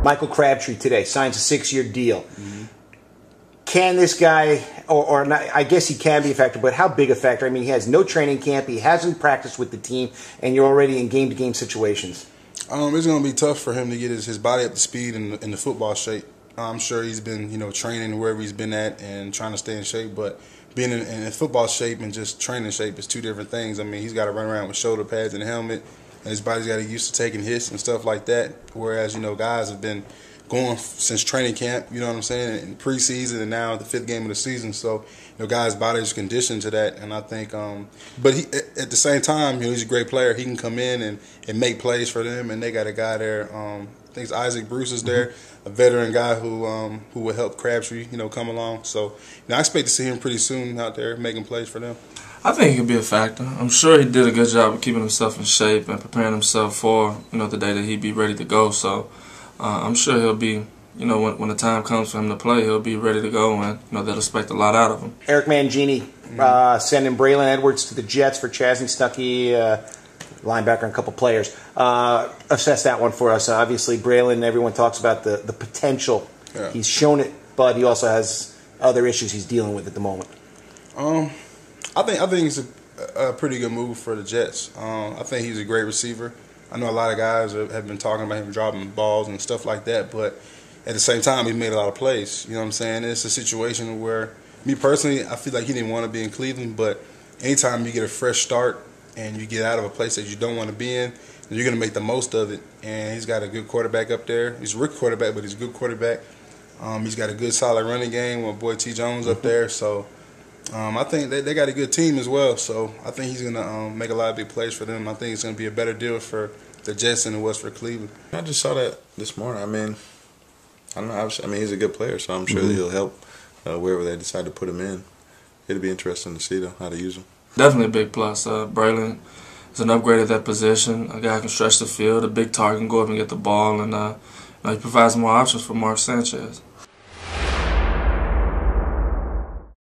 Michael Crabtree today signs a 6-year deal. Can this guy, or not, I guess he can be a factor, but how big a factor? I mean, he has no training camp, he hasn't practiced with the team, and you're already in game-to-game situations. It's going to be tough for him to get his body up to speed in the football shape. I'm sure he's been, training wherever he's been at and trying to stay in shape, but being in football shape and just training shape is two different things. I mean, he's got to run around with shoulder pads and a helmet, and his body's got to get used to taking hits and stuff like that, whereas, guys have been going since training camp, you know what I'm saying, in preseason and now the 5th game of the season. So, guys' bodies are conditioned to that, and I think, but he, at the same time, he's a great player. He can come in and make plays for them, and they got a guy there. I think it's Isaac Bruce is there, a veteran guy who will help Crabtree, come along. So, I expect to see him pretty soon out there making plays for them. I think he could be a factor. I'm sure he did a good job of keeping himself in shape and preparing himself for, the day that he'd be ready to go. So, I'm sure he'll be, when the time comes for him to play, he'll be ready to go, and they'll expect a lot out of him. Eric Mangini sending Braylon Edwards to the Jets for Chasney Stuckey, linebacker, and a couple players. Assess that one for us. Obviously, Braylon, everyone talks about the potential. Yeah. He's shown it, but he also has other issues he's dealing with at the moment. I think it's a pretty good move for the Jets. I think he's a great receiver. I know a lot of guys have been talking about him dropping balls and stuff like that, but at the same time, he made a lot of plays. You know what I'm saying? It's a situation where, me personally, I feel like he didn't want to be in Cleveland, but anytime you get a fresh start and you get out of a place that you don't want to be in, you're going to make the most of it. And he's got a good quarterback up there. He's a rookie quarterback, but he's a good quarterback. He's got a good, solid running game with boy T. Jones up there. So I think they got a good team as well. So I think he's going to make a lot of big plays for them. I think it's going to be a better deal for the Jets than it was for Cleveland. I just saw that this morning. I mean, I don't know. I mean, he's a good player, so I'm sure that he'll help wherever they decide to put him in. It'll be interesting to see, though, how to use him. Definitely a big plus. Braylon is an upgrade at that position. A guy who can stretch the field, a big target, can go up and get the ball, and he provides more options for Mark Sanchez.